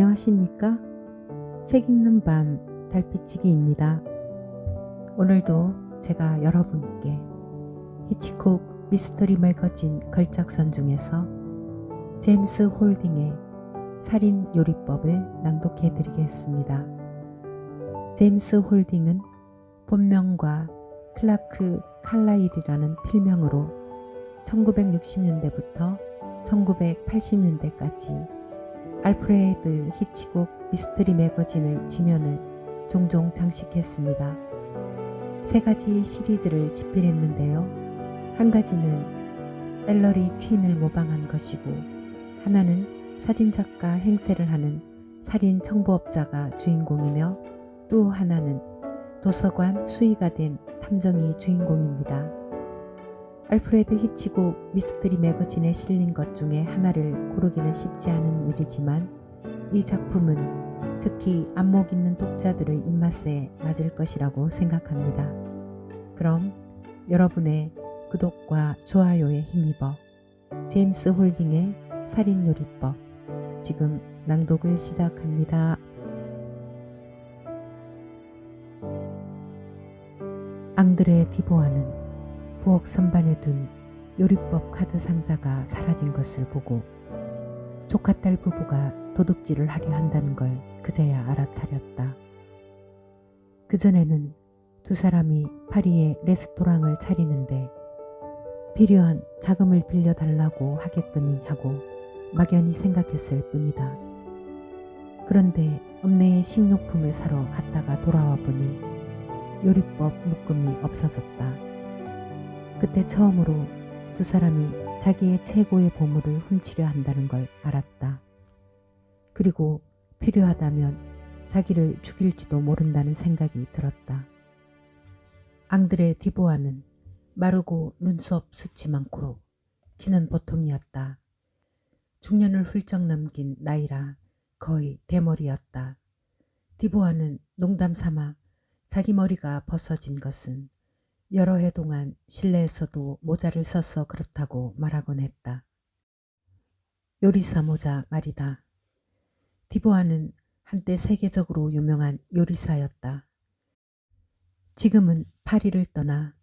안녕하십니까? 책 읽는 밤 달빛치기입니다. 오늘도 제가 여러분께 히치콕 미스터리 매거진 걸작선 중에서 제임스 홀딩의 살인 요리법을 낭독해 드리겠습니다. 제임스 홀딩은 본명과 클라크 칼라일이라는 필명으로 1960년대부터 1980년대까지 알프레드 히치콕 미스터리 매거진의 지면을 종종 장식했습니다. 세 가지 시리즈를 집필했는데요. 한 가지는 엘러리 퀸을 모방한 것이고, 하나는 사진작가 행세를 하는 살인 청부업자가 주인공이며, 또 하나는 도서관 수의가 된 탐정이 주인공입니다. 알프레드 히치콕 미스터리 매거진에 실린 것 중에 하나를 고르기는 쉽지 않은 일이지만 이 작품은 특히 안목 있는 독자들의 입맛에 맞을 것이라고 생각합니다. 그럼 여러분의 구독과 좋아요에 힘입어 제임스 홀딩의 살인요리법 지금 낭독을 시작합니다. 앙드레 디보아는 부엌 선반에 둔 요리법 카드 상자가 사라진 것을 보고 조카딸 부부가 도둑질을 하려 한다는 걸 그제야 알아차렸다. 그전에는 두 사람이 파리에 레스토랑을 차리는데 필요한 자금을 빌려달라고 하겠거니 하고 막연히 생각했을 뿐이다. 그런데 읍내에 식료품을 사러 갔다가 돌아와 보니 요리법 묶음이 없어졌다. 그때 처음으로 두 사람이 자기의 최고의 보물을 훔치려 한다는 걸 알았다. 그리고 필요하다면 자기를 죽일지도 모른다는 생각이 들었다. 앙드레 디보아는 마르고 눈썹 숱이 많고 키는 보통이었다. 중년을 훌쩍 넘긴 나이라 거의 대머리였다. 디보아는 농담 삼아 자기 머리가 벗어진 것은 여러 해 동안 실내에서도 모자를 써서 그렇다고 말하곤 했다. 요리사 모자 말이다. 디보아는 한때 세계적으로 유명한 요리사였다. 지금은 파리를 떠나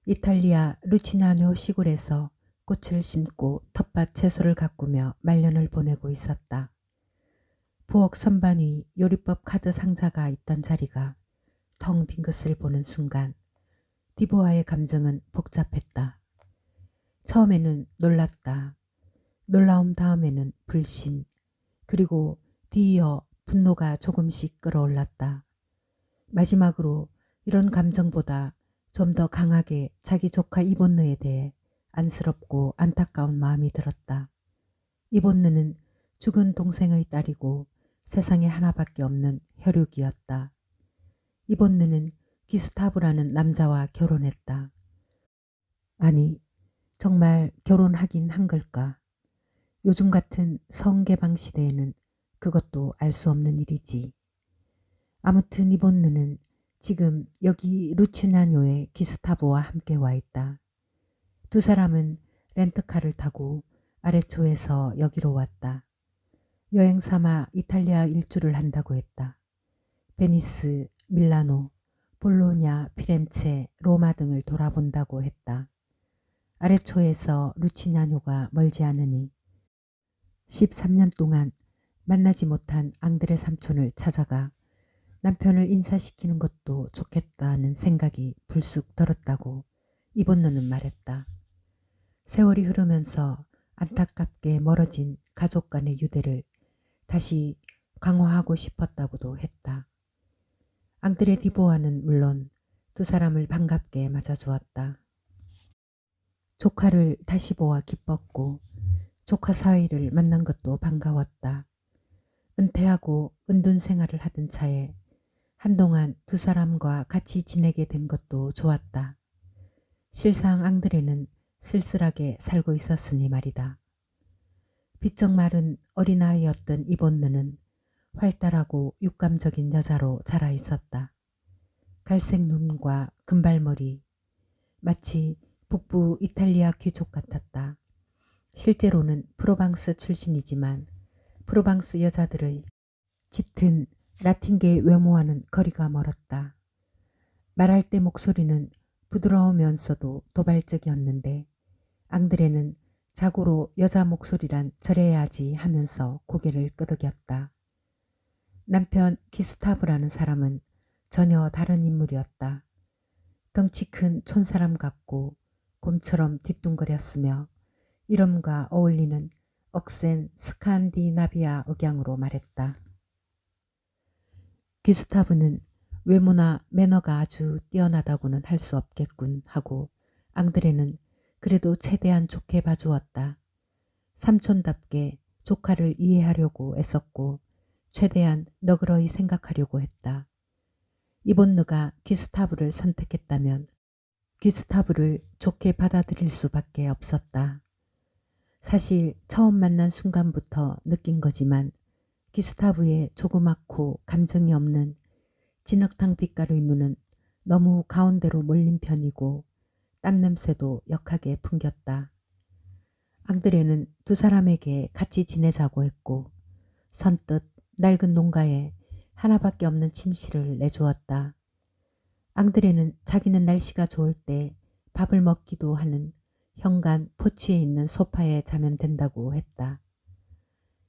이탈리아 루치냐뇨 시골에서 꽃을 심고 텃밭 채소를 가꾸며 말년을 보내고 있었다. 부엌 선반 위 요리법 카드 상자가 있던 자리가 텅 빈 것을 보는 순간 디보아의 감정은 복잡했다. 처음에는 놀랐다. 놀라움 다음에는 불신, 그리고 뒤이어 분노가 조금씩 끌어올랐다. 마지막으로 이런 감정보다 좀 더 강하게 자기 조카 이본느에 대해 안쓰럽고 안타까운 마음이 들었다. 이본느는 죽은 동생의 딸이고 세상에 하나밖에 없는 혈육이었다. 이본느는 기스타브라는 남자와 결혼했다. 아니, 정말 결혼하긴 한 걸까? 요즘 같은 성개방 시대에는 그것도 알 수 없는 일이지. 아무튼 이본느는 지금 여기 루치냐뇨의 기스타브와 함께 와 있다. 두 사람은 렌트카를 타고 아래초에서 여기로 왔다. 여행 삼아 이탈리아 일주를 한다고 했다. 베니스, 밀라노, 볼로냐, 피렌체, 로마 등을 돌아본다고 했다. 아래초에서 루치냐뇨가 멀지 않으니 13년 동안 만나지 못한 앙드레 삼촌을 찾아가 남편을 인사시키는 것도 좋겠다는 생각이 불쑥 들었다고 이본느는 말했다. 세월이 흐르면서 안타깝게 멀어진 가족 간의 유대를 다시 강화하고 싶었다고도 했다. 앙드레 디보아는 물론 두 사람을 반갑게 맞아주었다. 조카를 다시 보아 기뻤고 조카 사위를 만난 것도 반가웠다. 은퇴하고 은둔 생활을 하던 차에 한동안 두 사람과 같이 지내게 된 것도 좋았다. 실상 앙드레는 쓸쓸하게 살고 있었으니 말이다. 비쩍 마른 어린아이였던 이본느는 활달하고 육감적인 여자로 자라 있었다. 갈색 눈과 금발머리, 마치 북부 이탈리아 귀족 같았다. 실제로는 프로방스 출신이지만 프로방스 여자들의 짙은 라틴계 외모와는 거리가 멀었다. 말할 때 목소리는 부드러우면서도 도발적이었는데 앙드레는 자고로 여자 목소리란 저래야지 하면서 고개를 끄덕였다. 남편 기스타브라는 사람은 전혀 다른 인물이었다. 덩치 큰 촌사람 같고 곰처럼 뒤뚱거렸으며 이름과 어울리는 억센 스칸디나비아 억양으로 말했다. 기스타브는 외모나 매너가 아주 뛰어나다고는 할 수 없겠군 하고 앙드레는 그래도 최대한 좋게 봐주었다. 삼촌답게 조카를 이해하려고 애썼고 최대한 너그러이 생각하려고 했다. 이본느가 기스타브를 선택했다면 기스타브를 좋게 받아들일 수밖에 없었다. 사실 처음 만난 순간부터 느낀 거지만 기스타브의 조그맣고 감정이 없는 진흙탕 빛깔의 눈은 너무 가운데로 몰린 편이고 땀냄새도 역하게 풍겼다. 앙드레는 두 사람에게 같이 지내자고 했고 선뜻 낡은 농가에 하나밖에 없는 침실을 내주었다. 앙드레는 자기는 날씨가 좋을 때 밥을 먹기도 하는 현관 포치에 있는 소파에 자면 된다고 했다.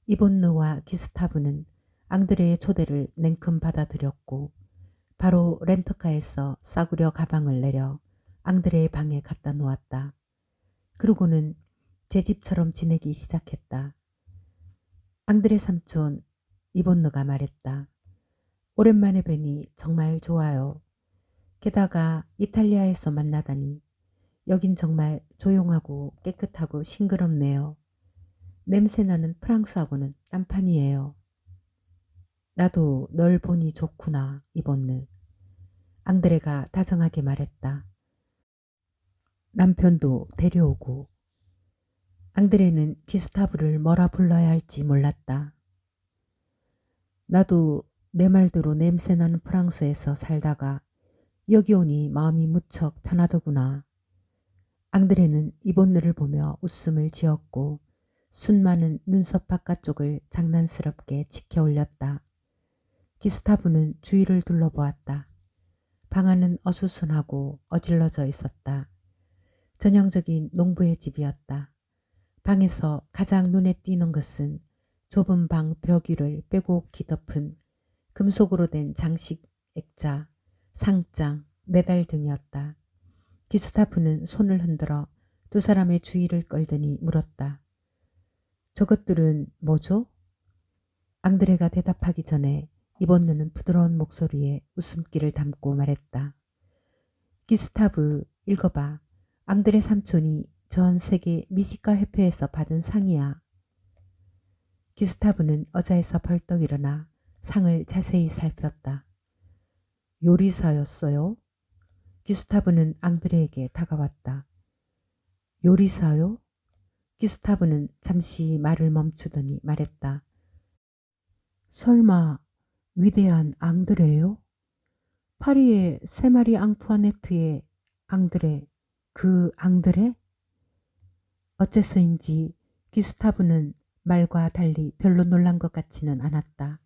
이본느와 기스타브는 앙드레의 초대를 냉큼 받아들였고 바로 렌터카에서 싸구려 가방을 내려 앙드레의 방에 갖다 놓았다. 그러고는 제 집처럼 지내기 시작했다. 앙드레 삼촌, 이본느가 말했다. 오랜만에 뵈니 정말 좋아요. 게다가 이탈리아에서 만나다니 여긴 정말 조용하고 깨끗하고 싱그럽네요. 냄새나는 프랑스하고는 딴판이에요. 나도 널 보니 좋구나, 이본느. 앙드레가 다정하게 말했다. 남편도 데려오고. 앙드레는 기스타브를 뭐라 불러야 할지 몰랐다. 나도 내 말대로 냄새나는 프랑스에서 살다가 여기 오니 마음이 무척 편하더구나. 앙드레는 이본느를 보며 웃음을 지었고 순 많은 눈썹 바깥쪽을 장난스럽게 치켜 올렸다. 기스타브는 주위를 둘러보았다. 방 안은 어수선하고 어질러져 있었다. 전형적인 농부의 집이었다. 방에서 가장 눈에 띄는 것은 좁은 방 벽 위를 빼곡히 덮은 금속으로 된 장식 액자, 상장, 메달 등이었다. 기스타브는 손을 흔들어 두 사람의 주의를 끌더니 물었다. 저것들은 뭐죠? 앙드레가 대답하기 전에 이본느는 부드러운 목소리에 웃음기를 담고 말했다. 기스타브, 읽어봐. 앙드레 삼촌이 전 세계 미식가 협회에서 받은 상이야. 기스타브는 의자에서 벌떡 일어나 상을 자세히 살폈다. 요리사였어요? 기스타브는 앙드레에게 다가왔다. 요리사요? 기스타브는 잠시 말을 멈추더니 말했다. 설마 위대한 앙드레요? 파리의 세마리 앙투아네트의 앙드레, 그 앙드레? 어째서인지 기스타브는 말과 달리 별로 놀란 것 같지는 않았다.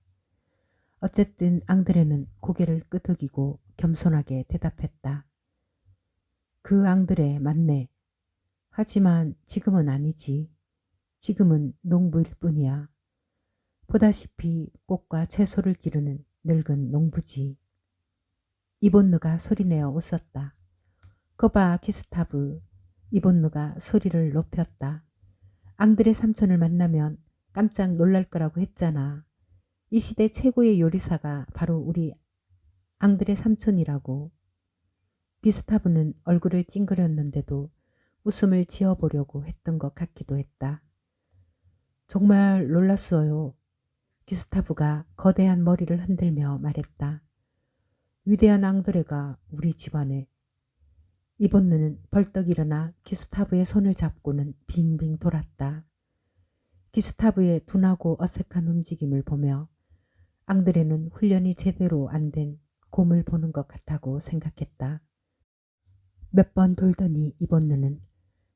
어쨌든 앙드레는 고개를 끄덕이고 겸손하게 대답했다. 그 앙드레 맞네. 하지만 지금은 아니지. 지금은 농부일 뿐이야. 보다시피 꽃과 채소를 기르는 늙은 농부지. 이본느가 소리내어 웃었다. 거봐 기스타브. 이본느가 소리를 높였다. 앙드레 삼촌을 만나면 깜짝 놀랄 거라고 했잖아. 이 시대 최고의 요리사가 바로 우리 앙드레 삼촌이라고. 기스타브는 얼굴을 찡그렸는데도 웃음을 지어보려고 했던 것 같기도 했다. 정말 놀랐어요. 기스타브가 거대한 머리를 흔들며 말했다. 위대한 앙드레가 우리 집안에. 이본느는 벌떡 일어나 기스타브의 손을 잡고는 빙빙 돌았다. 기스타브의 둔하고 어색한 움직임을 보며 앙드레는 훈련이 제대로 안 된 곰을 보는 것 같다고 생각했다. 몇 번 돌더니 이본느는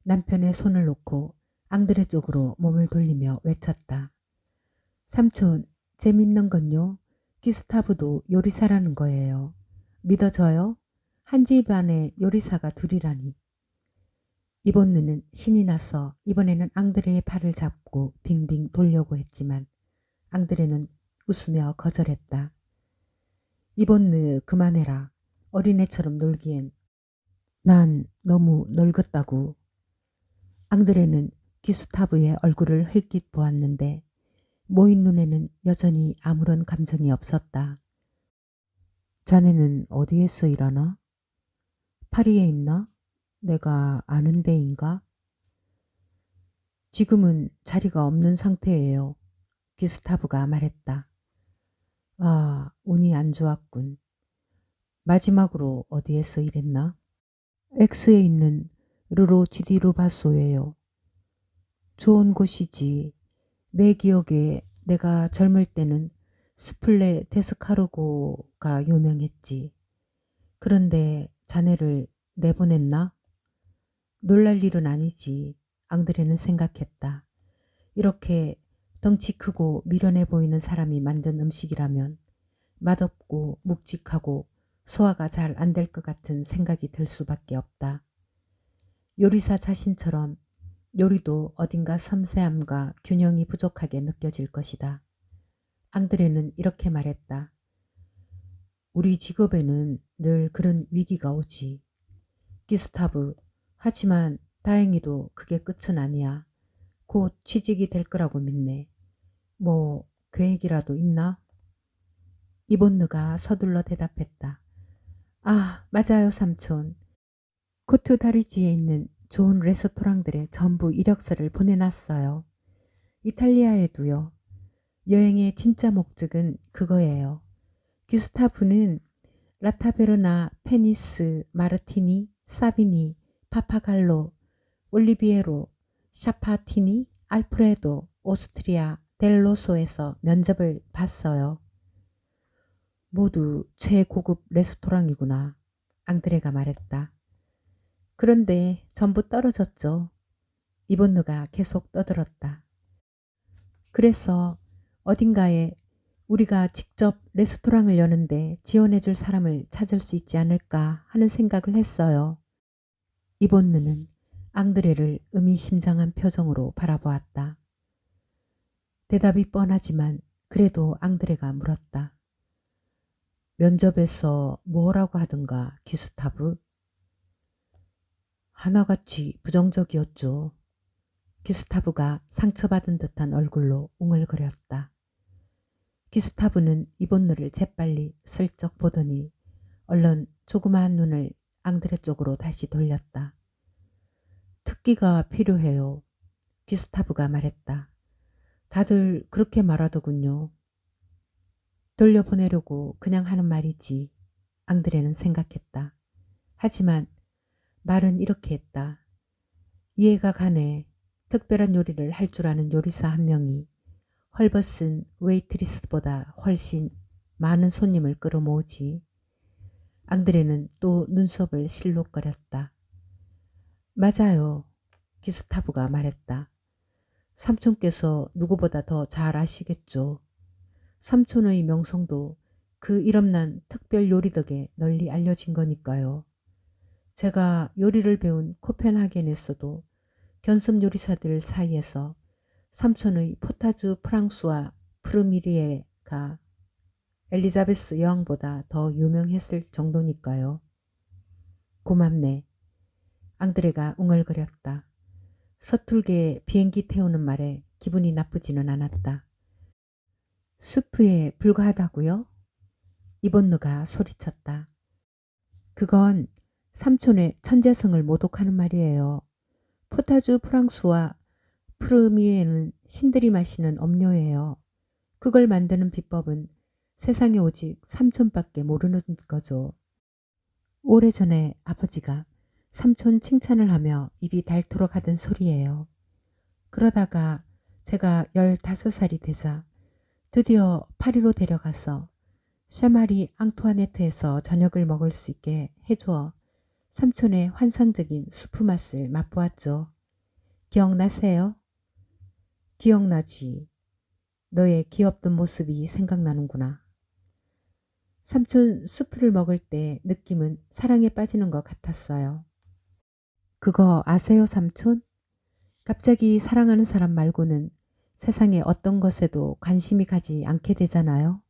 남편의 손을 놓고 앙드레 쪽으로 몸을 돌리며 외쳤다. 삼촌, 재밌는 건요? 기스타브도 요리사라는 거예요. 믿어져요? 한 집안에 요리사가 둘이라니. 이본느는 신이 나서 이번에는 앙드레의 팔을 잡고 빙빙 돌려고 했지만 앙드레는 웃으며 거절했다. 이본느 그만해라. 어린애처럼 놀기엔 난 너무 늙었다고. 앙드레는 기스타브의 얼굴을 흘낏 보았는데 모인 눈에는 여전히 아무런 감정이 없었다. 자네는 어디에서 일하나? 파리에 있나? 내가 아는 데인가? 지금은 자리가 없는 상태예요. 기스타브가 말했다. 아, 운이 안 좋았군. 마지막으로 어디에서 일했나? X에 있는 르로지디르바소예요. 좋은 곳이지. 내 기억에 내가 젊을 때는 스플레 데스카르고가 유명했지. 그런데 자네를 내보냈나? 놀랄 일은 아니지. 앙드레는 생각했다. 이렇게 덩치 크고 미련해 보이는 사람이 만든 음식이라면 맛없고 묵직하고 소화가 잘 안 될 것 같은 생각이 들 수밖에 없다. 요리사 자신처럼 요리도 어딘가 섬세함과 균형이 부족하게 느껴질 것이다. 앙드레는 이렇게 말했다. 우리 직업에는 늘 그런 위기가 오지. 기스타브, 하지만 다행히도 그게 끝은 아니야. 곧 취직이 될 거라고 믿네. 뭐 계획이라도 있나? 이본느가 서둘러 대답했다. 아, 맞아요, 삼촌. 코트 다리지에 있는 좋은 레스토랑들에 전부 이력서를 보내놨어요. 이탈리아에도요. 여행의 진짜 목적은 그거예요. 기스타프는 라타베르나, 페니스, 마르티니, 사비니, 파파갈로, 올리비에로, 샤파티니, 알프레도, 오스트리아, 델로소에서 면접을 봤어요. 모두 최고급 레스토랑이구나. 앙드레가 말했다. 그런데 전부 떨어졌죠. 이본느가 계속 떠들었다. 그래서 어딘가에 우리가 직접 레스토랑을 여는데 지원해줄 사람을 찾을 수 있지 않을까 하는 생각을 했어요. 이본느는 앙드레를 의미심장한 표정으로 바라보았다. 대답이 뻔하지만 그래도 앙드레가 물었다. 면접에서 뭐라고 하던가 기스타브? 하나같이 부정적이었죠. 기스타브가 상처받은 듯한 얼굴로 웅얼거렸다. 기스타브는 이본느를 재빨리 슬쩍 보더니 얼른 조그마한 눈을 앙드레 쪽으로 다시 돌렸다. 특기가 필요해요. 기스타브가 말했다. 다들 그렇게 말하더군요. 돌려보내려고 그냥 하는 말이지. 앙드레는 생각했다. 하지만 말은 이렇게 했다. 이해가 가네. 특별한 요리를 할 줄 아는 요리사 한 명이 헐벗은 웨이트리스보다 훨씬 많은 손님을 끌어모으지. 앙드레는 또 눈썹을 실룩거렸다. 맞아요. 기스타브가 말했다. 삼촌께서 누구보다 더 잘 아시겠죠. 삼촌의 명성도 그 이름난 특별 요리 덕에 널리 알려진 거니까요. 제가 요리를 배운 코펜하겐에서도 견습 요리사들 사이에서 삼촌의 포타주 프랑스와 프르미리에가 엘리자베스 여왕보다 더 유명했을 정도니까요. 고맙네. 앙드레가 웅얼거렸다. 서툴게 비행기 태우는 말에 기분이 나쁘지는 않았다. 수프에 불과하다고요? 이본느가 소리쳤다. 그건 삼촌의 천재성을 모독하는 말이에요. 포타주 프랑스와 프르미에는 신들이 마시는 음료예요. 그걸 만드는 비법은 세상에 오직 삼촌밖에 모르는 거죠. 오래전에 아버지가 삼촌 칭찬을 하며 입이 닳도록 하던 소리예요. 그러다가 제가 15살이 되자 드디어 파리로 데려가서 샤마리 앙투아네트에서 저녁을 먹을 수 있게 해주어 삼촌의 환상적인 수프 맛을 맛보았죠. 기억나세요? 기억나지. 너의 귀엽던 모습이 생각나는구나. 삼촌 수프를 먹을 때 느낌은 사랑에 빠지는 것 같았어요. 그거 아세요, 삼촌? 갑자기 사랑하는 사람 말고는 세상에 어떤 것에도 관심이 가지 않게 되잖아요.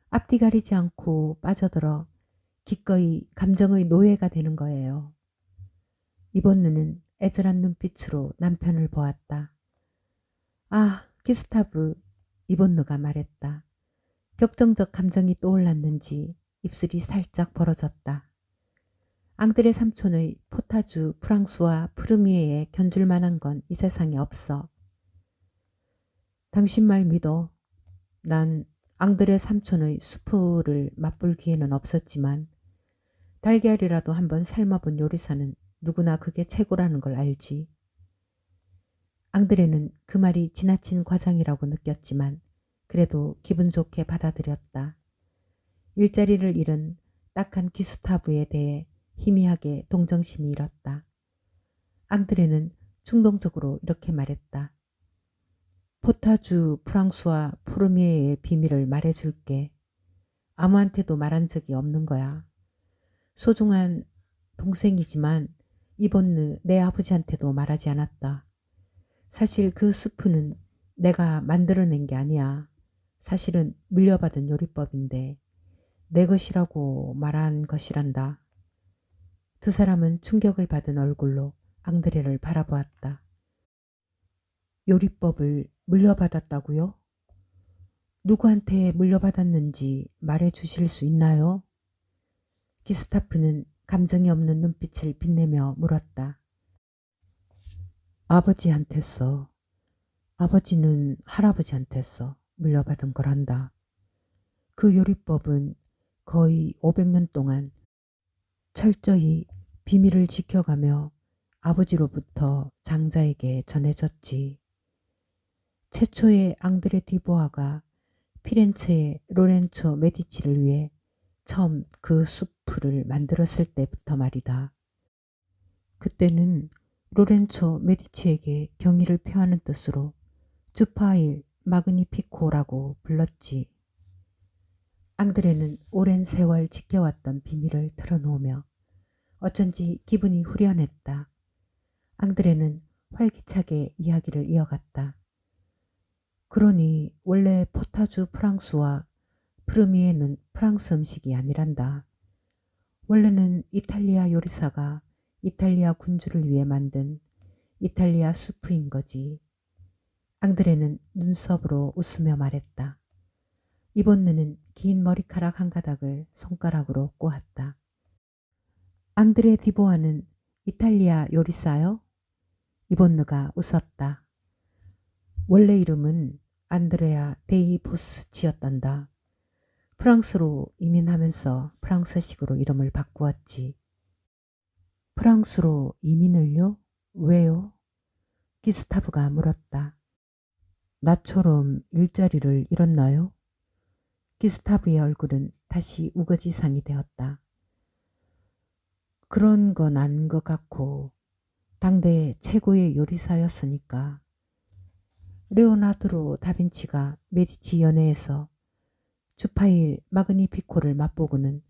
앞뒤 가리지 않고 빠져들어 기꺼이 감정의 노예가 되는 거예요. 이번누는 애절한 눈빛으로 남편을 보았다. 아, 기스타브, 이번누가 말했다. 격정적 감정이 떠올랐는지 입술이 살짝 벌어졌다. 앙드레 삼촌의 포타주 프랑스와 프르미에에 견줄 만한 건 이 세상에 없어. 당신 말 믿어. 난 앙드레 삼촌의 수프를 맛볼 기회는 없었지만 달걀이라도 한번 삶아본 요리사는 누구나 그게 최고라는 걸 알지. 앙드레는 그 말이 지나친 과장이라고 느꼈지만 그래도 기분 좋게 받아들였다. 일자리를 잃은 딱한 기스타브에 대해 희미하게 동정심이 일었다. 앙드레는 충동적으로 이렇게 말했다. 포타주 프랑스와 푸르미에의 비밀을 말해줄게. 아무한테도 말한 적이 없는 거야. 소중한 동생이지만 이번느 내 아버지한테도 말하지 않았다. 사실 그 수프는 내가 만들어낸 게 아니야. 사실은 물려받은 요리법인데 내 것이라고 말한 것이란다. 두 사람은 충격을 받은 얼굴로 앙드레를 바라보았다. 요리법을 물려받았다고요? 누구한테 물려받았는지 말해 주실 수 있나요? 기스타프는 감정이 없는 눈빛을 빛내며 물었다. 아버지한테서. 아버지는 할아버지한테서 물려받은 거란다. 그 요리법은 거의 500년 동안 철저히 비밀을 지켜가며 아버지로부터 장자에게 전해졌지. 최초의 앙드레 디보아가 피렌체의 로렌초 메디치를 위해 처음 그 수프를 만들었을 때부터 말이다. 그때는 로렌초 메디치에게 경의를 표하는 뜻으로 주파일 마그니피코라고 불렀지. 앙드레는 오랜 세월 지켜왔던 비밀을 털어놓으며 어쩐지 기분이 후련했다. 앙드레는 활기차게 이야기를 이어갔다. 그러니 원래 포타주 프랑스와 프르미에는 프랑스 음식이 아니란다. 원래는 이탈리아 요리사가 이탈리아 군주를 위해 만든 이탈리아 수프인 거지. 앙드레는 눈썹으로 웃으며 말했다. 이번느는 긴 머리카락 한 가닥을 손가락으로 꼬았다. 앙드레 디보아는 이탈리아 요리사요? 이번느가 웃었다. 원래 이름은 안드레아 데이 보스치였단다. 프랑스로 이민하면서 프랑스식으로 이름을 바꾸었지. 프랑스로 이민을요? 왜요? 기스타브가 물었다. 나처럼 일자리를 잃었나요? 기스타브의 얼굴은 다시 우거지상이 되었다. 그런 건 아닌 것 같고 당대 최고의 요리사였으니까. 레오나르도 다빈치가 메디치 연회에서 주파일 마그니피코를 맛보고는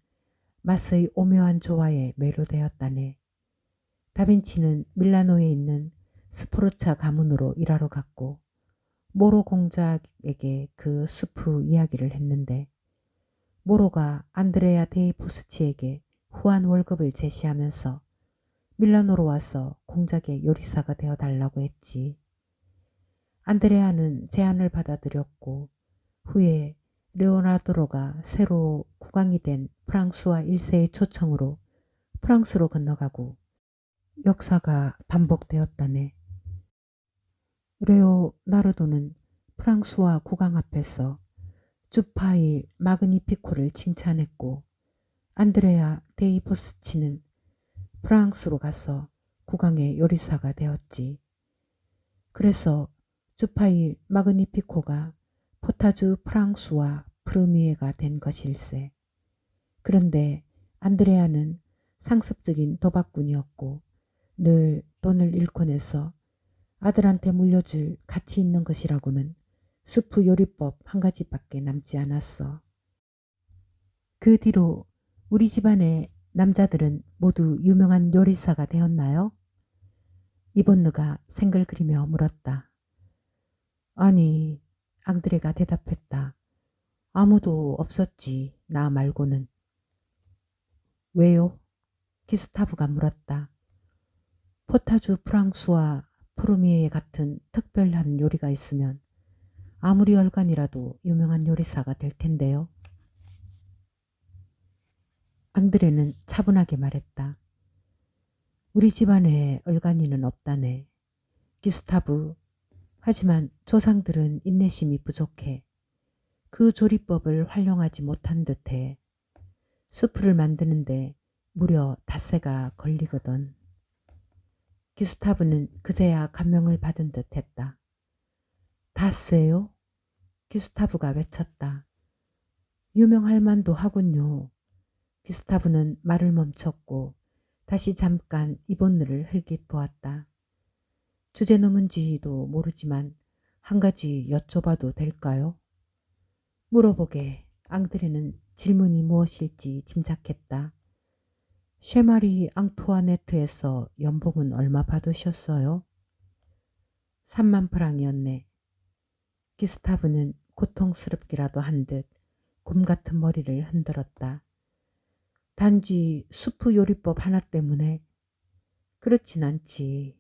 맛의 오묘한 조화에 매료되었다네. 다빈치는 밀라노에 있는 스포르차 가문으로 일하러 갔고 모로 공작에게 그 수프 이야기를 했는데 모로가 안드레아 데이 부스치에게 후한 월급을 제시하면서 밀라노로 와서 공작의 요리사가 되어달라고 했지. 안드레아는 제안을 받아들였고 후에 레오나르도가 새로 국왕이 된 프랑스와 1세의 초청으로 프랑스로 건너가고 역사가 반복되었다네. 레오나르도는 프랑스와 국왕 앞에서 주파일 마그니피코를 칭찬했고 안드레아 데이 보스치는 프랑스로 가서 국왕의 요리사가 되었지. 그래서 주파일 마그니피코가 포타주 프랑스와 프르미에가 된 것일세. 그런데 안드레아는 상습적인 도박꾼이었고 늘 돈을 잃고 내서 아들한테 물려줄 가치 있는 것이라고는 수프 요리법 한 가지밖에 남지 않았어. 그 뒤로 우리 집안의 남자들은 모두 유명한 요리사가 되었나요? 이본느가 생글거리며 물었다. 아니, 앙드레가 대답했다. 아무도 없었지, 나 말고는. 왜요? 기스타브가 물었다. 포타주 프랑스와 프루미에 같은 특별한 요리가 있으면 아무리 얼간이라도 유명한 요리사가 될 텐데요. 앙드레는 차분하게 말했다. 우리 집안에 얼간이는 없다네. 기스타브, 하지만 조상들은 인내심이 부족해. 그 조리법을 활용하지 못한 듯해. 수프를 만드는데 무려 닷새가 걸리거든. 기스타브는 그제야 감명을 받은 듯 했다. 닷새요? 기스타브가 외쳤다. 유명할 만도 하군요. 기스타브는 말을 멈췄고 다시 잠깐 이본느를 흘깃 보았다. 주제 넘은지도 모르지만 한 가지 여쭤봐도 될까요? 물어보게 앙드레는 질문이 무엇일지 짐작했다. 쉐마리 앙투아네트에서 연봉은 얼마 받으셨어요? 3만 프랑이었네. 기스타브는 고통스럽기라도 한 듯 곰 같은 머리를 흔들었다. 단지 수프 요리법 하나 때문에? 그렇진 않지.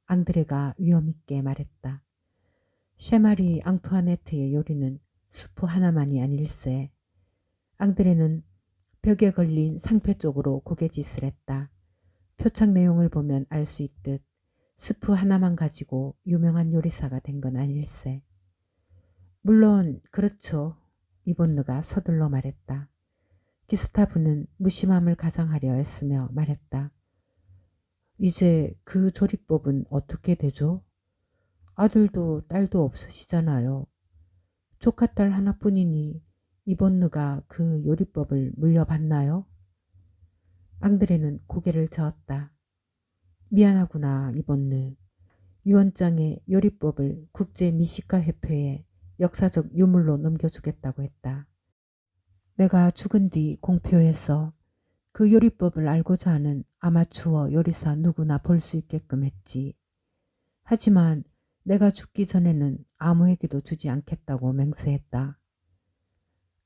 앙드레가 위엄있게 말했다. 쉐마리 앙투아네트의 요리는 수프 하나만이 아닐세. 앙드레는 벽에 걸린 상표 쪽으로 고개짓을 했다. 표창 내용을 보면 알 수 있듯 스프 하나만 가지고 유명한 요리사가 된 건 아닐세. 물론 그렇죠. 이본느가 서둘러 말했다. 기스타브는 무심함을 가장하려 했으며 말했다. 이제 그 조리법은 어떻게 되죠? 아들도 딸도 없으시잖아요. 조카딸 하나뿐이니 이본느가 그 요리법을 물려받나요? 앙드레는 고개를 저었다. 미안하구나 이본느. 유언장에 요리법을 국제미식가협회에 역사적 유물로 넘겨주겠다고 했다. 내가 죽은 뒤 공표해서 그 요리법을 알고자 하는 아마추어 요리사 누구나 볼 수 있게끔 했지. 하지만 내가 죽기 전에는 아무에게도 주지 않겠다고 맹세했다.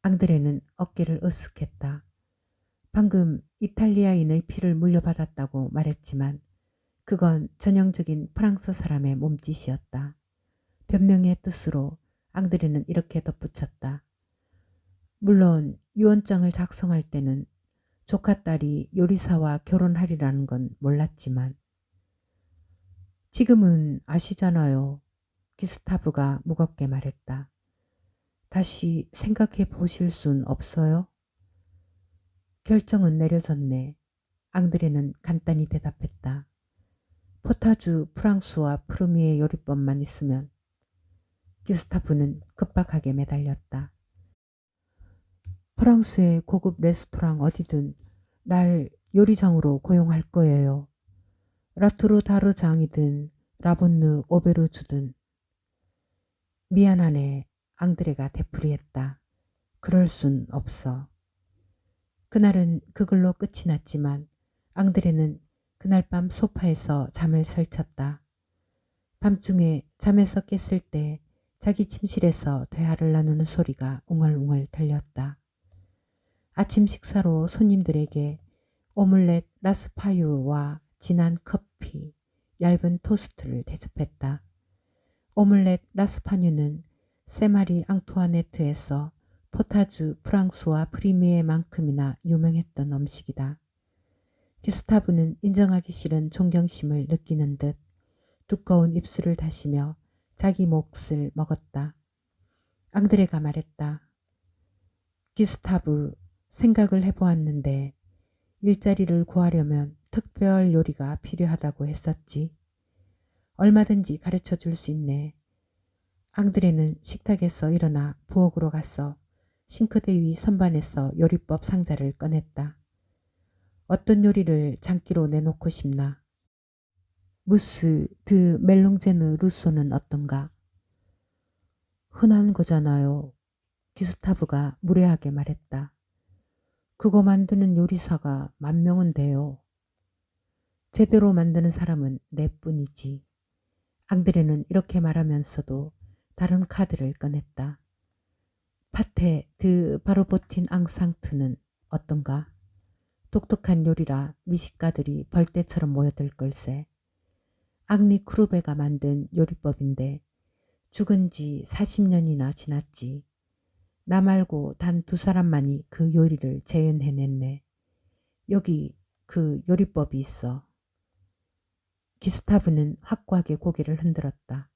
앙드레는 어깨를 으쓱했다. 방금 이탈리아인의 피를 물려받았다고 말했지만 그건 전형적인 프랑스 사람의 몸짓이었다. 변명의 뜻으로 앙드레는 이렇게 덧붙였다. 물론 유언장을 작성할 때는 조카딸이 요리사와 결혼하리라는 건 몰랐지만 지금은 아시잖아요. 기스타브가 무겁게 말했다. 다시 생각해 보실 순 없어요? 결정은 내려졌네. 앙드레는 간단히 대답했다. 포타주 프랑스와 프루미의 요리법만 있으면. 기스타브는 급박하게 매달렸다. 프랑스의 고급 레스토랑 어디든 날 요리장으로 고용할 거예요. 라투르 다르장이든 라본느 오베르주든. 미안하네. 앙드레가 되풀이했다. 그럴 순 없어. 그날은 그걸로 끝이 났지만 앙드레는 그날 밤 소파에서 잠을 설쳤다. 밤중에 잠에서 깼을 때 자기 침실에서 대화를 나누는 소리가 웅얼웅얼 들렸다. 아침 식사로 손님들에게 오믈렛 라스파유와 진한 커피, 얇은 토스트를 대접했다. 오믈렛 라스파뉴는 세마리 앙투아네트에서 포타주 프랑스와 프리미에만큼이나 유명했던 음식이다. 기스타브는 인정하기 싫은 존경심을 느끼는 듯 두꺼운 입술을 다시며 자기 몫을 먹었다. 앙드레가 말했다. 기스타브, 생각을 해보았는데 일자리를 구하려면 특별 요리가 필요하다고 했었지. 얼마든지 가르쳐 줄 수 있네. 앙드레는 식탁에서 일어나 부엌으로 가서 싱크대 위 선반에서 요리법 상자를 꺼냈다. 어떤 요리를 장기로 내놓고 싶나? 무스 드 멜롱제느 루소는 어떤가? 흔한 거잖아요. 기스타브가 무례하게 말했다. 그거 만드는 요리사가 10,000명은 돼요. 제대로 만드는 사람은 내뿐이지. 앙드레는 이렇게 말하면서도 다른 카드를 꺼냈다. 파테 드 바로보틴 앙상트는 어떤가? 독특한 요리라 미식가들이 벌떼처럼 모여들 걸세. 앙리 크루베가 만든 요리법인데 죽은 지 40년이나 지났지. 나 말고 단 2사람만이 그 요리를 재현해냈네. 여기 그 요리법이 있어. 기스타브는 확고하게 고개를 흔들었다.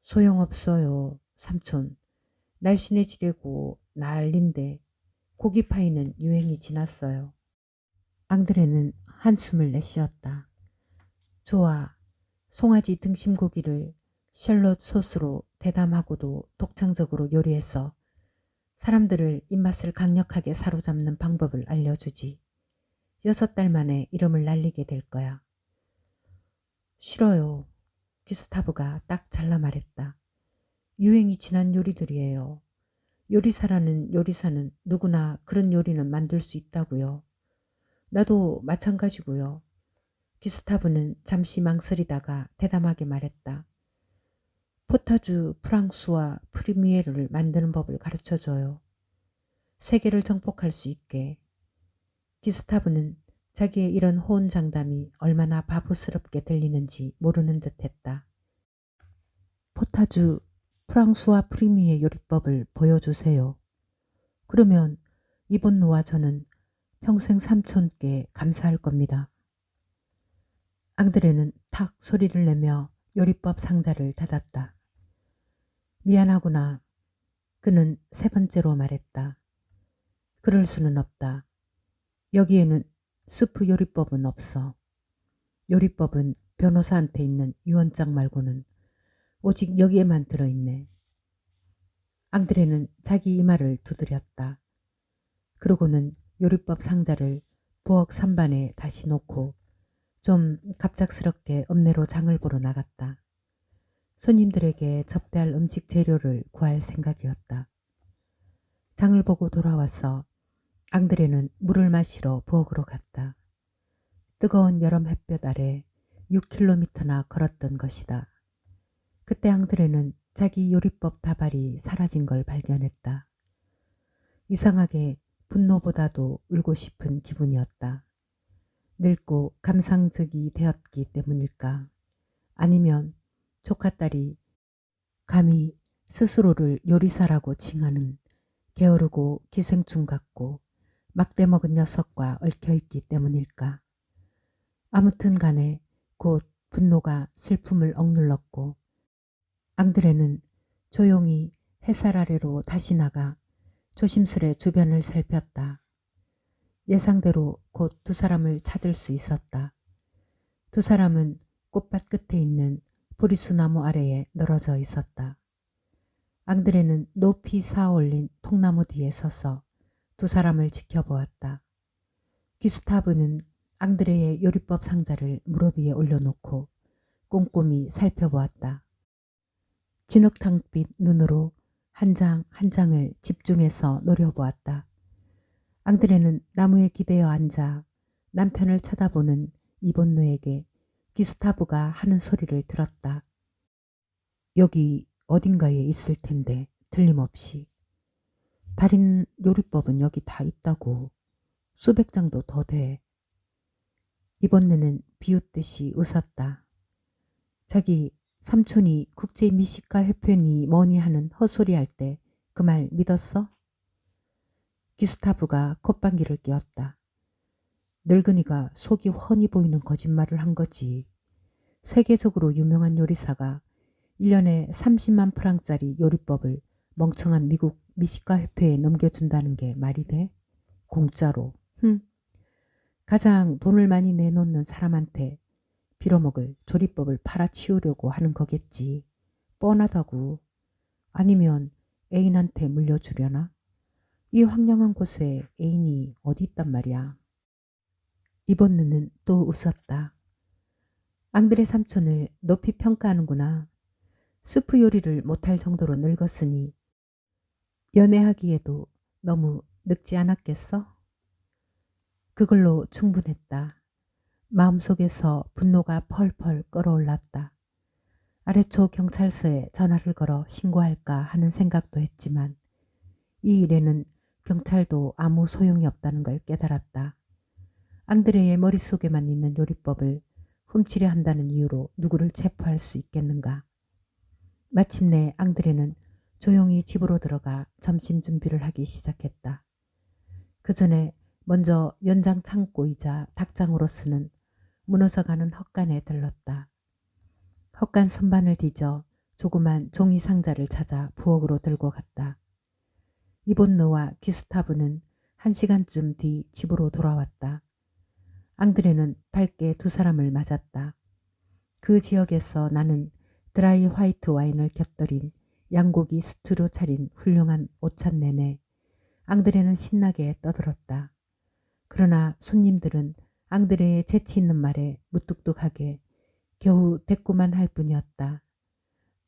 소용없어요, 삼촌. 날씬해지려고 난린데 고기파이는 유행이 지났어요. 앙드레는 한숨을 내쉬었다. 좋아. 송아지 등심고기를 샬롯 소스로 대담하고도 독창적으로 요리해서 사람들을 입맛을 강력하게 사로잡는 방법을 알려주지. 6달 만에 이름을 날리게 될 거야. 싫어요. 기스타브가 딱 잘라 말했다. 유행이 지난 요리들이에요. 요리사라는 요리사는 누구나 그런 요리는 만들 수 있다고요. 나도 마찬가지고요. 기스타브는 잠시 망설이다가 대담하게 말했다. 포타주 프랑스와 프리미에르를 만드는 법을 가르쳐줘요. 세계를 정복할 수 있게. 기스타브는 자기의 이런 호언장담이 얼마나 바보스럽게 들리는지 모르는 듯했다. 포타주 프랑스와 프리미의 요리법을 보여주세요. 그러면 이본노와 저는 평생 삼촌께 감사할 겁니다. 앙드레는 탁 소리를 내며 요리법 상자를 닫았다. 미안하구나. 그는 3번째로 말했다. 그럴 수는 없다. 여기에는 수프 요리법은 없어. 요리법은 변호사한테 있는 유언장 말고는 오직 여기에만 들어있네. 앙드레는 자기 이마를 두드렸다. 그러고는 요리법 상자를 부엌 선반에 다시 놓고 좀 갑작스럽게 읍내로 장을 보러 나갔다. 손님들에게 접대할 음식 재료를 구할 생각이었다. 장을 보고 돌아와서 앙드레는 물을 마시러 부엌으로 갔다. 뜨거운 여름 햇볕 아래 6km나 걸었던 것이다. 그때 앙드레는 자기 요리법 다발이 사라진 걸 발견했다. 이상하게 분노보다도 울고 싶은 기분이었다. 늙고 감상적이 되었기 때문일까? 아니면 조카딸이 감히 스스로를 요리사라고 칭하는 게으르고 기생충 같고 막대먹은 녀석과 얽혀있기 때문일까? 아무튼 간에 곧 분노가 슬픔을 억눌렀고 앙드레는 조용히 햇살 아래로 다시 나가 조심스레 주변을 살폈다. 예상대로 곧 2사람을 찾을 수 있었다. 2사람은 꽃밭 끝에 있는 보리수나무 아래에 늘어져 있었다. 앙드레는 높이 쌓아올린 통나무 뒤에 서서 2사람을 지켜보았다. 기스타브는 앙드레의 요리법 상자를 무릎 위에 올려놓고 꼼꼼히 살펴보았다. 진흙탕빛 눈으로 한 장 한 장을 집중해서 노려보았다. 앙드레는 나무에 기대어 앉아 남편을 쳐다보는 이본노에게 기스타브가 하는 소리를 들었다. 여기 어딘가에 있을 텐데 틀림없이. 달인 요리법은 여기 다 있다고. 수백 장도 더 돼. 이본노는 비웃듯이 웃었다. 자기 삼촌이 국제미식가협회니 뭐니 하는 헛소리 할 때 그 말 믿었어? 기스타브가 콧방귀를 뀌었다. 늙은이가 속이 훤히 보이는 거짓말을 한 거지. 세계적으로 유명한 요리사가 1년에 30만 프랑짜리 요리법을 멍청한 미국 미식가협회에 넘겨준다는 게 말이 돼? 공짜로. 가장 돈을 많이 내놓는 사람한테 빌어먹을 조리법을 팔아치우려고 하는 거겠지. 뻔하다고. 아니면 애인한테 물려주려나? 이 황량한 곳에 애인이 어디 있단 말이야. 이본느는 또 웃었다. 앙드레 삼촌을 높이 평가하는구나. 수프 요리를 못할 정도로 늙었으니 연애하기에도 너무 늙지 않았겠어? 그걸로 충분했다. 마음속에서 분노가 펄펄 끓어올랐다. 아래초 경찰서에 전화를 걸어 신고할까 하는 생각도 했지만 이 일에는 경찰도 아무 소용이 없다는 걸 깨달았다. 앙드레의 머릿속에만 있는 요리법을 훔치려 한다는 이유로 누구를 체포할 수 있겠는가. 마침내 앙드레는 조용히 집으로 들어가 점심 준비를 하기 시작했다. 그 전에 먼저 연장 창고이자 닭장으로 쓰는 무너져가는 헛간에 들렀다. 헛간 선반을 뒤져 조그만 종이 상자를 찾아 부엌으로 들고 갔다. 이본느와 귀스타브는 1시간쯤 뒤 집으로 돌아왔다. 앙드레는 밝게 두 사람을 맞았다. 그 지역에서 나는 드라이 화이트 와인을 곁들인 양고기 스튜로 차린 훌륭한 오찬 내내 앙드레는 신나게 떠들었다. 그러나 손님들은 앙드레의 재치 있는 말에 무뚝뚝하게 겨우 대꾸만 할 뿐이었다.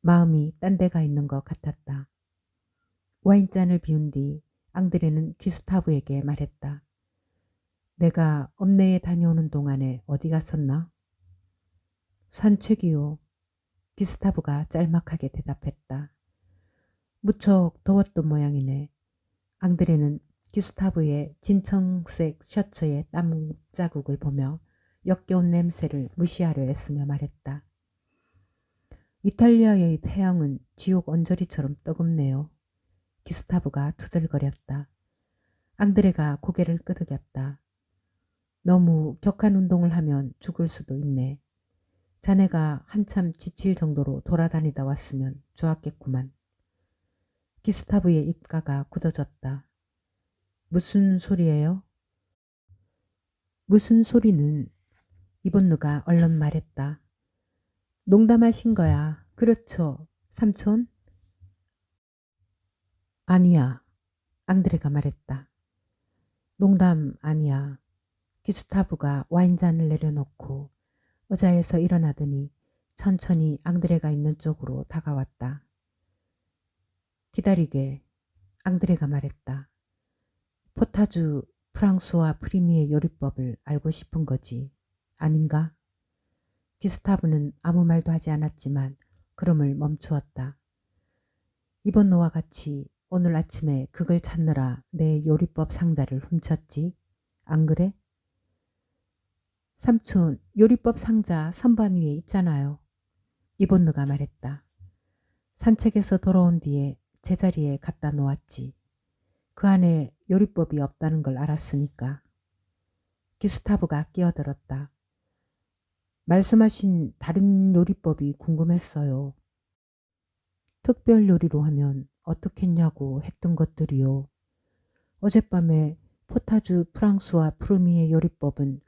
마음이 딴 데 가 있는 것 같았다. 와인잔을 비운 뒤 앙드레는 귀스타브에게 말했다. 내가 읍내에 다녀오는 동안에 어디 갔었나? 산책이요. 귀스타브가 짤막하게 대답했다. 무척 더웠던 모양이네. 앙드레는 귀스타브의 진청색 셔츠의 땀 자국을 보며 역겨운 냄새를 무시하려 애쓰며 말했다. 이탈리아의 태양은 지옥 언저리처럼 뜨겁네요. 귀스타브가 투덜거렸다. 앙드레가 고개를 끄덕였다. 너무 격한 운동을 하면 죽을 수도 있네. 자네가 한참 지칠 정도로 돌아다니다 왔으면 좋았겠구만. 기스타브의 입가가 굳어졌다. 무슨 소리예요? 무슨 소리는 이본느가 얼른 말했다. 농담하신 거야. 그렇죠, 삼촌? 아니야, 앙드레가 말했다. 농담 아니야. 기스타브가 와인잔을 내려놓고 의자에서 일어나더니 천천히 앙드레가 있는 쪽으로 다가왔다. 기다리게, 앙드레가 말했다. 포타주 프랑스와 프리미의 요리법을 알고 싶은 거지, 아닌가? 기스타브는 아무 말도 하지 않았지만 걸음을 멈추었다. 이번노와 같이 오늘 아침에 그걸 찾느라 내 요리법 상자를 훔쳤지, 안 그래? 삼촌, 요리법 상자 선반 위에 있잖아요. 이본느가 말했다. 산책에서 돌아온 뒤에 제자리에 갖다 놓았지. 그 안에 요리법이 없다는 걸 알았으니까. 기스타브가 끼어들었다. 말씀하신 다른 요리법이 궁금했어요. 특별 요리로 하면 어떻겠냐고 했던 것들이요. 어젯밤에 포타주 프랑스와 프루미의 요리법은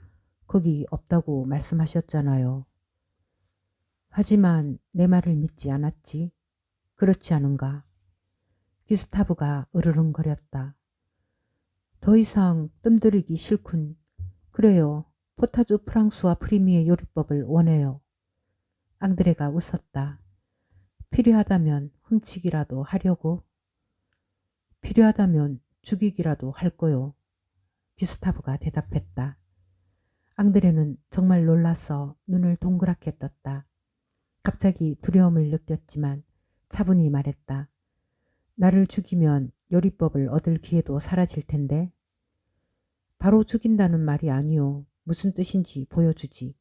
거기 없다고 말씀하셨잖아요. 하지만 내 말을 믿지 않았지. 그렇지 않은가? 기스타브가 으르렁거렸다. 더 이상 뜸들이기 싫군. 그래요. 포타주 프랑스와 프리미의 요리법을 원해요. 앙드레가 웃었다. 필요하다면 훔치기라도 하려고? 필요하다면 죽이기라도 할 거요. 기스타브가 대답했다. 앙드레는 정말 놀라서 눈을 동그랗게 떴다. 갑자기 두려움을 느꼈지만 차분히 말했다. 나를 죽이면 요리법을 얻을 기회도 사라질 텐데. 바로 죽인다는 말이 아니오. 무슨 뜻인지 보여주지.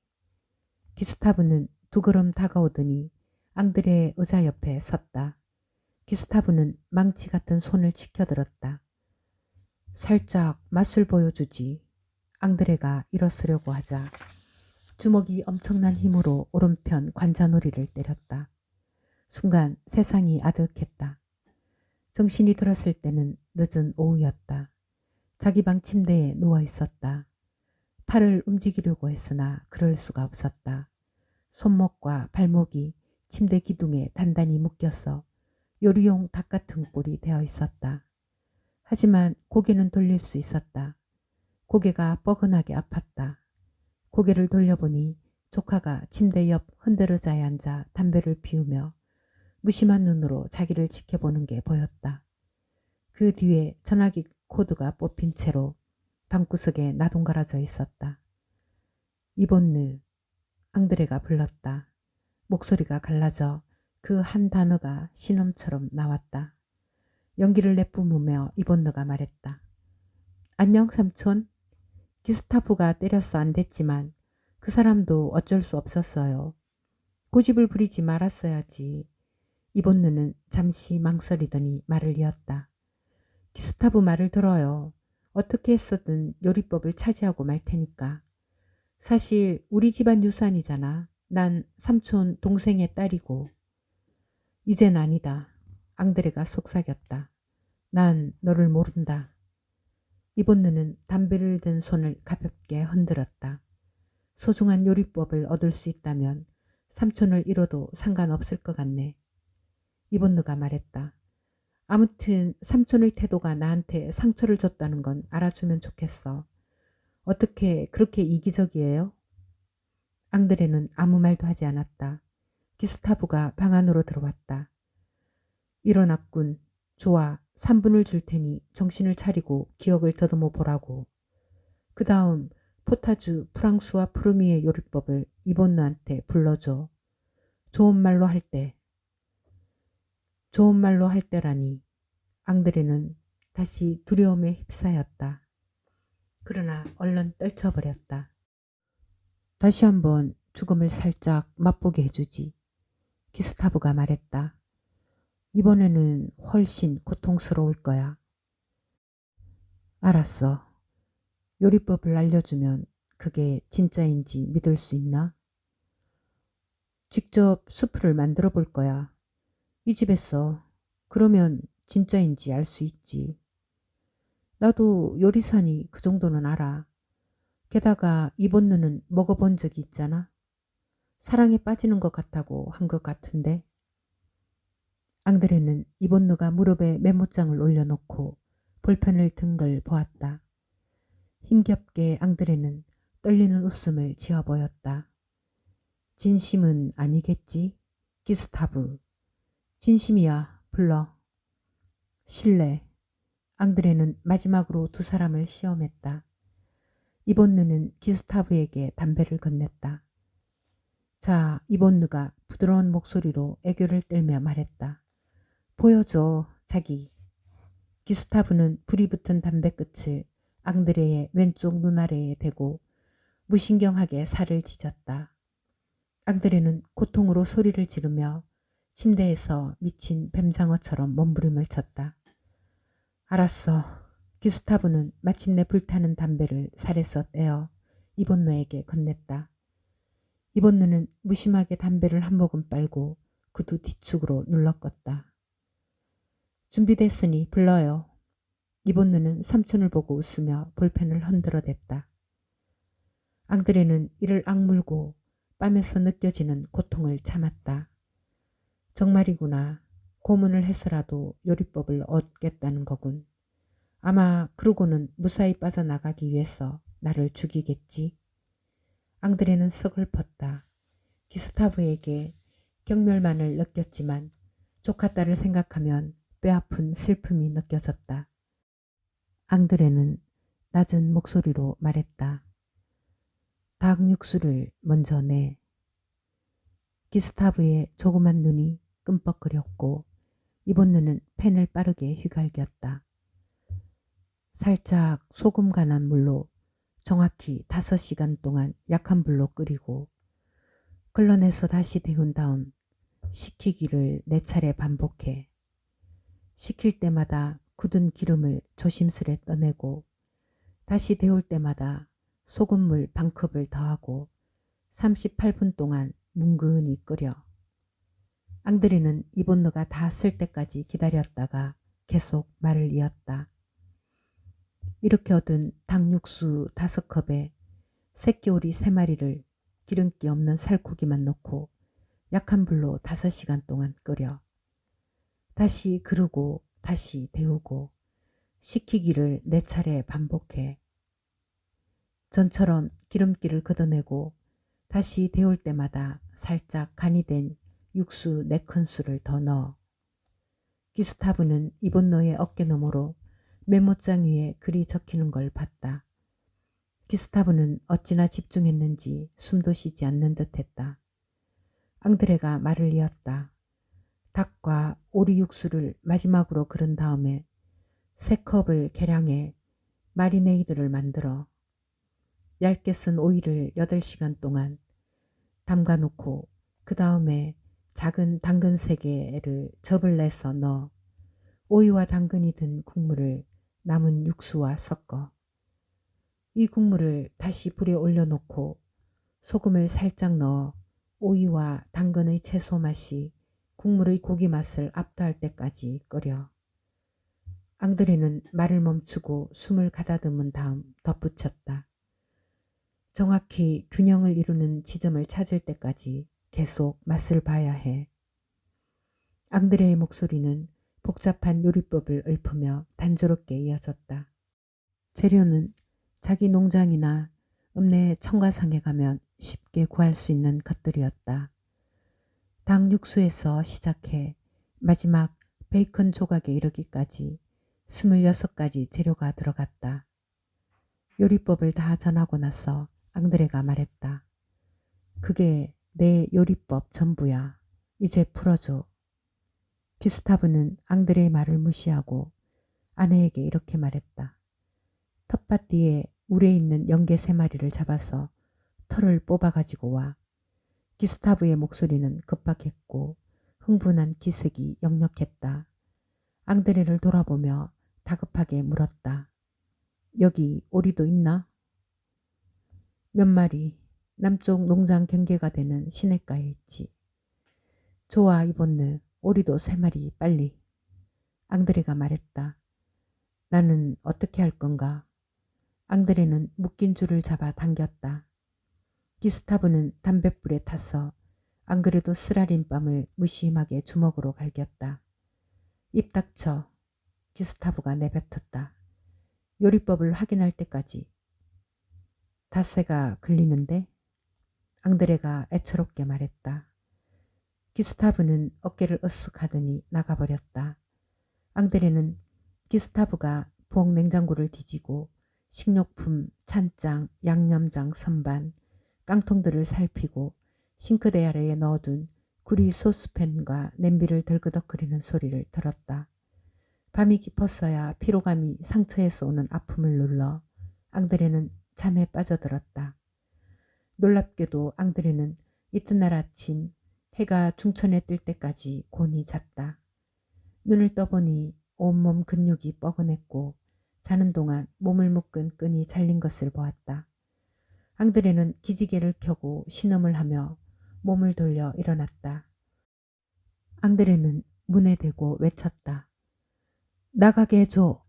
기스타브는 두 걸음 다가오더니 앙드레의 의자 옆에 섰다. 기스타브는 망치 같은 손을 치켜들었다. 살짝 맛을 보여주지. 앙드레가 일어서려고 하자 주먹이 엄청난 힘으로 오른편 관자놀이를 때렸다. 순간 세상이 아득했다. 정신이 들었을 때는 늦은 오후였다. 자기 방 침대에 누워 있었다. 팔을 움직이려고 했으나 그럴 수가 없었다. 손목과 발목이 침대 기둥에 단단히 묶여서 요리용 닭 같은 꼴이 되어 있었다. 하지만 고개는 돌릴 수 있었다. 고개가 뻐근하게 아팠다. 고개를 돌려보니 조카가 침대 옆 흔들의자에 앉아 담배를 피우며 무심한 눈으로 자기를 지켜보는 게 보였다. 그 뒤에 전화기 코드가 뽑힌 채로 방구석에 나동갈아져 있었다. 이본느, 앙드레가 불렀다. 목소리가 갈라져 그 한 단어가 신음처럼 나왔다. 연기를 내뿜으며 이본느가 말했다. 안녕 삼촌. 기스타프가 때려서 안 됐지만 그 사람도 어쩔 수 없었어요. 고집을 부리지 말았어야지. 이본느는 잠시 망설이더니 말을 이었다. 기스타프 말을 들어요. 어떻게 했어든 요리법을 차지하고 말 테니까. 사실 우리 집안 유산이잖아. 난 삼촌 동생의 딸이고. 이젠 아니다. 앙드레가 속삭였다. 난 너를 모른다. 이본느는 담배를 든 손을 가볍게 흔들었다. 소중한 요리법을 얻을 수 있다면 삼촌을 잃어도 상관없을 것 같네. 이본느가 말했다. 아무튼 삼촌의 태도가 나한테 상처를 줬다는 건 알아주면 좋겠어. 어떻게 그렇게 이기적이에요? 앙드레는 아무 말도 하지 않았다. 기스타브가 방 안으로 들어왔다. 일어났군. 좋아. 3분을 줄 테니 정신을 차리고 기억을 더듬어 보라고. 그 다음 포타주 프랑스와 푸르미의 요리법을 이본느한테 불러줘. 좋은 말로 할 때. 좋은 말로 할 때라니. 앙드레는 다시 두려움에 휩싸였다. 그러나 얼른 떨쳐버렸다. 다시 한번 죽음을 살짝 맛보게 해주지. 기스타브가 말했다. 이번에는 훨씬 고통스러울 거야. 알았어. 요리법을 알려주면 그게 진짜인지 믿을 수 있나? 직접 수프를 만들어 볼 거야. 이 집에서. 그러면 진짜인지 알 수 있지. 나도 요리사니 그 정도는 알아. 게다가 이본느는 먹어본 적이 있잖아. 사랑에 빠지는 것 같다고 한 것 같은데. 앙드레는 이본느가 무릎에 메모장을 올려놓고 볼펜을 든 걸 보았다. 힘겹게 앙드레는 떨리는 웃음을 지어 보였다. 진심은 아니겠지? 기스타브. 진심이야. 불러. 실례. 앙드레는 마지막으로 두 사람을 시험했다. 이본느는 기스타브에게 담배를 건넸다. 자, 이본느가 부드러운 목소리로 애교를 떨며 말했다. 보여줘, 자기. 기스타브는 불이 붙은 담배 끝을 앙드레의 왼쪽 눈아래에 대고 무신경하게 살을 찢었다. 앙드레는 고통으로 소리를 지르며 침대에서 미친 뱀장어처럼 몸부림을 쳤다. 알았어. 기스타브는 마침내 불타는 담배를 살에서 떼어 이본느에게 건넸다. 이본느는 무심하게 담배를 한 모금 빨고 구두 뒤축으로 눌러껐다. 준비됐으니 불러요. 이본느는 삼촌을 보고 웃으며 볼펜을 흔들어댔다. 앙드레는 이를 악물고 뺨에서 느껴지는 고통을 참았다. 정말이구나. 고문을 해서라도 요리법을 얻겠다는 거군. 아마 그러고는 무사히 빠져나가기 위해서 나를 죽이겠지. 앙드레는 서글펐다. 기스타브에게 경멸만을 느꼈지만 조카딸을 생각하면 뼈아픈 슬픔이 느껴졌다. 앙드레는 낮은 목소리로 말했다. 닭 육수를 먼저 내. 기스타브의 조그만 눈이 끔뻑거렸고 이본느는 펜을 빠르게 휘갈겼다. 살짝 소금 간한 물로 정확히 5시간 동안 약한 불로 끓이고 걸러내서 다시 데운 다음 식히기를 4차례 반복해. 식힐 때마다 굳은 기름을 조심스레 떠내고 다시 데울 때마다 소금물 반컵을 더하고 38분 동안 뭉근히 끓여. 앙드레는 이본느가 다 쓸 때까지 기다렸다가 계속 말을 이었다. 이렇게 얻은 닭육수 5컵에 새끼오리 3마리를 기름기 없는 살코기만 넣고 약한 불로 5시간 동안 끓여. 다시 그르고 다시 데우고 식히기를 4차례 반복해. 전처럼 기름기를 걷어내고 다시 데울 때마다 살짝 간이 된 육수 4큰술을 더 넣어. 기스타브는 이본느의 어깨너머로 메모장 위에 글이 적히는 걸 봤다. 기스타브는 어찌나 집중했는지 숨도 쉬지 않는 듯했다. 앙드레가 말을 이었다. 닭과 오리 육수를 마지막으로 그른 다음에 3컵을 계량해 마리네이드를 만들어 얇게 쓴 오이를 8시간 동안 담가 놓고 그 다음에 작은 당근 3개를 즙을 내서 넣어 오이와 당근이 든 국물을 남은 육수와 섞어 이 국물을 다시 불에 올려놓고 소금을 살짝 넣어 오이와 당근의 채소 맛이 국물의 고기 맛을 압도할 때까지 끓여. 앙드레는 말을 멈추고 숨을 가다듬은 다음 덧붙였다. 정확히 균형을 이루는 지점을 찾을 때까지 계속 맛을 봐야 해. 앙드레의 목소리는 복잡한 요리법을 읊으며 단조롭게 이어졌다. 재료는 자기 농장이나 읍내 청가상에 가면 쉽게 구할 수 있는 것들이었다. 닭 육수에서 시작해 마지막 베이컨 조각에 이르기까지 26가지 재료가 들어갔다. 요리법을 다 전하고 나서 앙드레가 말했다. 그게 내 요리법 전부야. 이제 풀어줘. 기스타브는 앙드레의 말을 무시하고 아내에게 이렇게 말했다. 텃밭 뒤에 울에 있는 영개 3마리를 잡아서 털을 뽑아가지고 와. 기스타브의 목소리는 급박했고 흥분한 기색이 역력했다. 앙드레를 돌아보며 다급하게 물었다. 여기 오리도 있나? 몇 마리 남쪽 농장 경계가 되는 시냇가에 있지. 좋아 이본느 오리도 3마리 빨리. 앙드레가 말했다. 나는 어떻게 할 건가? 앙드레는 묶인 줄을 잡아 당겼다. 기스타브는 담뱃불에 타서 안 그래도 쓰라린 뺨을 무심하게 주먹으로 갈겼다. 입 닥쳐. 기스타브가 내뱉었다. 요리법을 확인할 때까지. 닷새가 걸리는데? 앙드레가 애처롭게 말했다. 기스타브는 어깨를 으쓱하더니 나가버렸다. 앙드레는 기스타브가 부엌 냉장고를 뒤지고 식료품, 찬장, 양념장 선반, 깡통들을 살피고 싱크대 아래에 넣어둔 구리 소스팬과 냄비를 덜그덕거리는 소리를 들었다. 밤이 깊었어야 피로감이 상처에서 오는 아픔을 눌러 앙드레는 잠에 빠져들었다. 놀랍게도 앙드레는 이튿날 아침 해가 중천에 뜰 때까지 곤히 잤다. 눈을 떠보니 온몸 근육이 뻐근했고 자는 동안 몸을 묶은 끈이 잘린 것을 보았다. 앙드레는 기지개를 켜고 신음을 하며 몸을 돌려 일어났다. 앙드레는 문에 대고 외쳤다. 나가게 해줘.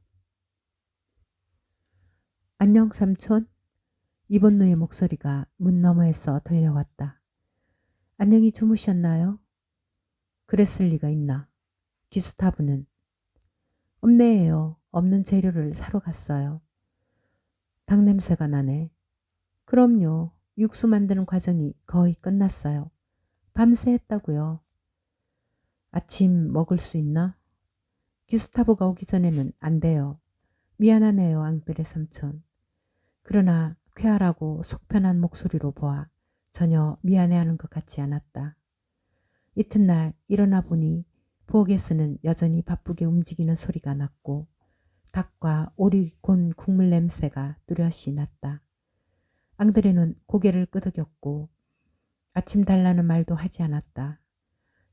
안녕 삼촌. 이본누의 목소리가 문 너머에서 들려왔다. 안녕히 주무셨나요? 그랬을 리가 있나. 기스타브는. 없네요. 없는 재료를 사러 갔어요. 닭 냄새가 나네. 그럼요. 육수 만드는 과정이 거의 끝났어요. 밤새 했다고요. 아침 먹을 수 있나? 기스타브가 오기 전에는 안 돼요. 미안하네요, 앙드레 삼촌. 그러나 쾌활하고 속편한 목소리로 보아 전혀 미안해하는 것 같지 않았다. 이튿날 일어나 보니 부엌에서는 여전히 바쁘게 움직이는 소리가 났고 닭과 오리 곤 국물 냄새가 뚜렷이 났다. 앙드레는 고개를 끄덕였고 아침 달라는 말도 하지 않았다.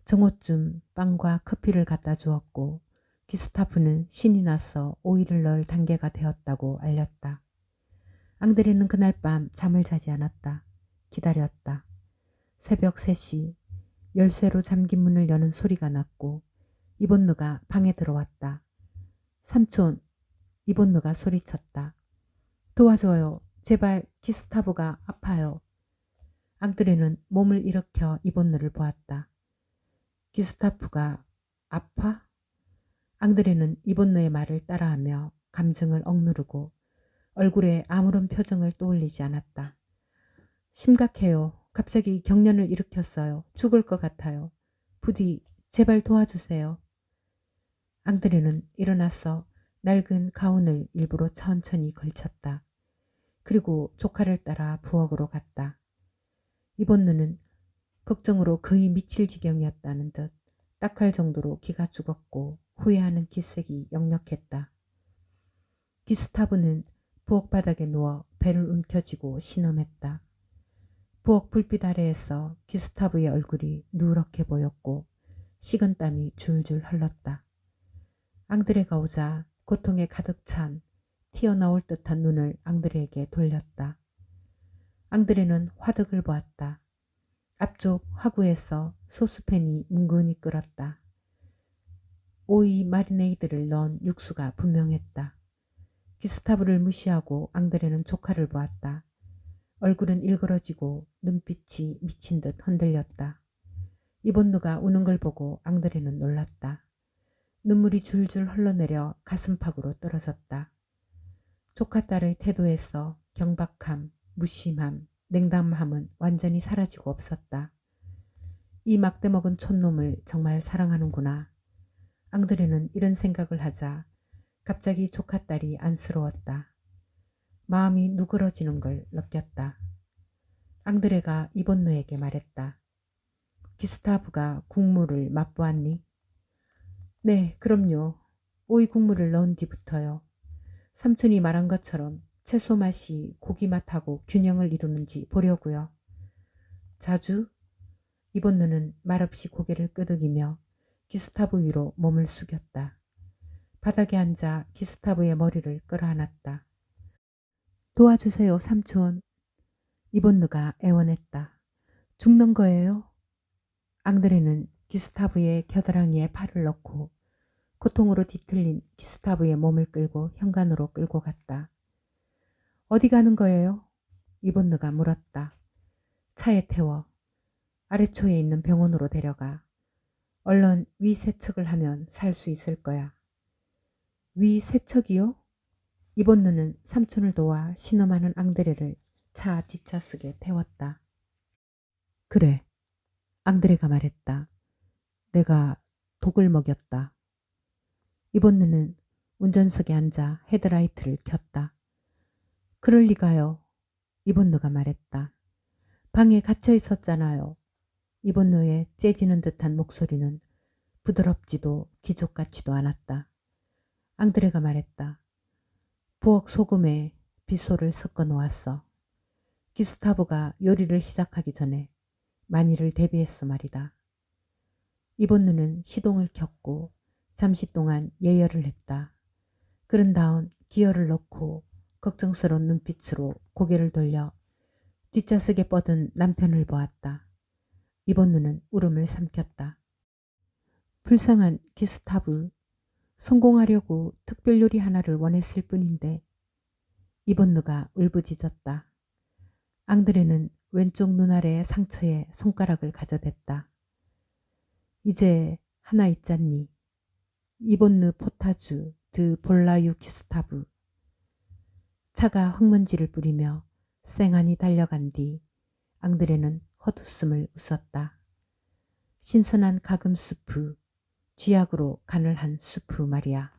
정오쯤 빵과 커피를 갖다 주었고 기스타프는 신이 나서 오이를 넣을 단계가 되었다고 알렸다. 앙드레는 그날 밤 잠을 자지 않았다. 기다렸다. 새벽 3시 열쇠로 잠긴 문을 여는 소리가 났고 이본느가 방에 들어왔다. 삼촌, 이본느가 소리쳤다. 도와줘요. 제발 기스타브가 아파요. 앙드레는 몸을 일으켜 이본느를 보았다. 기스타프가 아파? 앙드레는 이본느의 말을 따라하며 감정을 억누르고 얼굴에 아무런 표정을 떠올리지 않았다. 심각해요. 갑자기 경련을 일으켰어요. 죽을 것 같아요. 부디 제발 도와주세요. 앙드레는 일어나서 낡은 가운을 일부러 천천히 걸쳤다. 그리고 조카를 따라 부엌으로 갔다. 이본느는 걱정으로 거의 미칠 지경이었다는 듯 딱할 정도로 기가 죽었고 후회하는 기색이 역력했다. 기스타브는 부엌 바닥에 누워 배를 움켜쥐고 신음했다. 부엌 불빛 아래에서 기스타브의 얼굴이 누렇게 보였고 식은땀이 줄줄 흘렀다. 앙드레가 오자 고통에 가득 찬 튀어나올 듯한 눈을 앙드레에게 돌렸다. 앙드레는 화덕을 보았다. 앞쪽 화구에서 소스팬이 뭉근히 끓었다. 오이 마리네이드를 넣은 육수가 분명했다. 기스타브를 무시하고 앙드레는 조카를 보았다. 얼굴은 일그러지고 눈빛이 미친 듯 흔들렸다. 이본느가 우는 걸 보고 앙드레는 놀랐다. 눈물이 줄줄 흘러내려 가슴팍으로 떨어졌다. 조카 딸의 태도에서 경박함, 무심함, 냉담함은 완전히 사라지고 없었다. 이 막대먹은 촌놈을 정말 사랑하는구나. 앙드레는 이런 생각을 하자 갑자기 조카 딸이 안쓰러웠다. 마음이 누그러지는 걸 느꼈다. 앙드레가 이본느에게 말했다. 기스타브가 국물을 맛보았니? 네, 그럼요. 오이 국물을 넣은 뒤부터요. 삼촌이 말한 것처럼 채소 맛이 고기 맛하고 균형을 이루는지 보려고요. 자주? 이본느는 말없이 고개를 끄덕이며 기스타브 위로 몸을 숙였다. 바닥에 앉아 기스타브의 머리를 끌어안았다. 도와주세요, 삼촌. 이본느가 애원했다. 죽는 거예요? 앙드레는 기스타브의 겨드랑이에 팔을 넣고 고통으로 뒤틀린 기스타브의 몸을 끌고 현관으로 끌고 갔다. 어디 가는 거예요? 이본느가 물었다. 차에 태워 아래초에 있는 병원으로 데려가. 얼른 위 세척을 하면 살 수 있을 거야. 위 세척이요? 이본느는 삼촌을 도와 신음하는 앙드레를 차 뒷좌석에 태웠다. 그래, 앙드레가 말했다. 내가 독을 먹였다. 이본느는 운전석에 앉아 헤드라이트를 켰다. 그럴 리가요. 이본느가 말했다. 방에 갇혀 있었잖아요. 이본느의 째지는 듯한 목소리는 부드럽지도 기족 같지도 않았다. 앙드레가 말했다. 부엌 소금에 빗소를 섞어 놓았어. 기스타브가 요리를 시작하기 전에 만일을 대비했어 말이다. 이본느는 시동을 켰고 잠시 동안 예열을 했다. 그런 다음 기어를 넣고 걱정스러운 눈빛으로 고개를 돌려 뒷좌석에 뻗은 남편을 보았다. 이본느는 울음을 삼켰다. 불쌍한 기스타브, 성공하려고 특별 요리 하나를 원했을 뿐인데. 이본느가 울부짖었다. 앙드레는 왼쪽 눈 아래의 상처에 손가락을 가져댔다. 이제 하나 있잖니. 이본느 포타주 드 볼라유 기스타브. 차가 흙먼지를 뿌리며 쌩하니 달려간 뒤 앙드레는 헛웃음을 웃었다. 신선한 가금 수프, 쥐약으로 간을 한 수프 말이야.